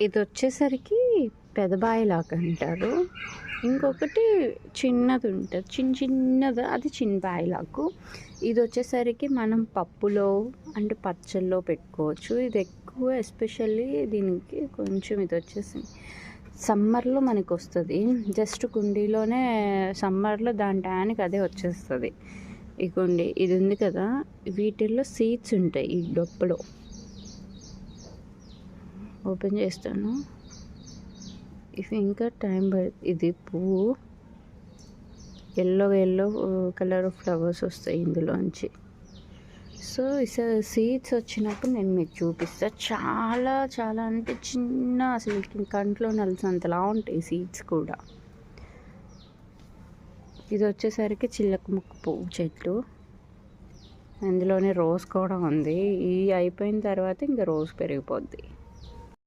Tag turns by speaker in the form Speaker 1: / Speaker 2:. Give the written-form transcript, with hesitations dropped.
Speaker 1: ఇది వచ్చేసరికి పెదబాయిలాగా అంటారు. ఇంకొకటి చిన్నది ఉంటుంది, చిన్నది, అది చిన్నబాయిలాకు. ఇది వచ్చేసరికి మనం పప్పులో అంటే పచ్చళ్ళలో పెట్టుకోవచ్చు. ఇది ఎక్కువ ఎస్పెషల్లీ దీనికి కొంచెం ఇది వచ్చేసి సమ్మర్లో మనకు వస్తుంది. జస్ట్ కుండీలోనే సమ్మర్లో దాని టయానికి అదే వచ్చేస్తుంది. ఈ కుండీ ఇది ఉంది కదా, వీటిల్లో సీడ్స్ ఉంటాయి. ఈ డొప్పలో ఓపెన్ చేస్తాను. ఇవి ఇంకా టైం పడుతుంది. ఇది పువ్వు ఎల్లో కలర్ ఫ్లవర్స్ వస్తాయి ఇందులోంచి. సో సీడ్స్ వచ్చినప్పుడు నేను మీకు చూపిస్తాను. చాలా చాలా అంటే చిన్న, అసలు కంట్లో నలిసినంతలా ఉంటాయి సీడ్స్ కూడా. ఇది వచ్చేసరికి చిల్లక ముక్క పువ్వు చెట్టు. అందులోనే రోజ్ కూడా ఉంది. ఈ అయిపోయిన తర్వాత ఇంకా రోజ్ పెరిగిపోద్ది.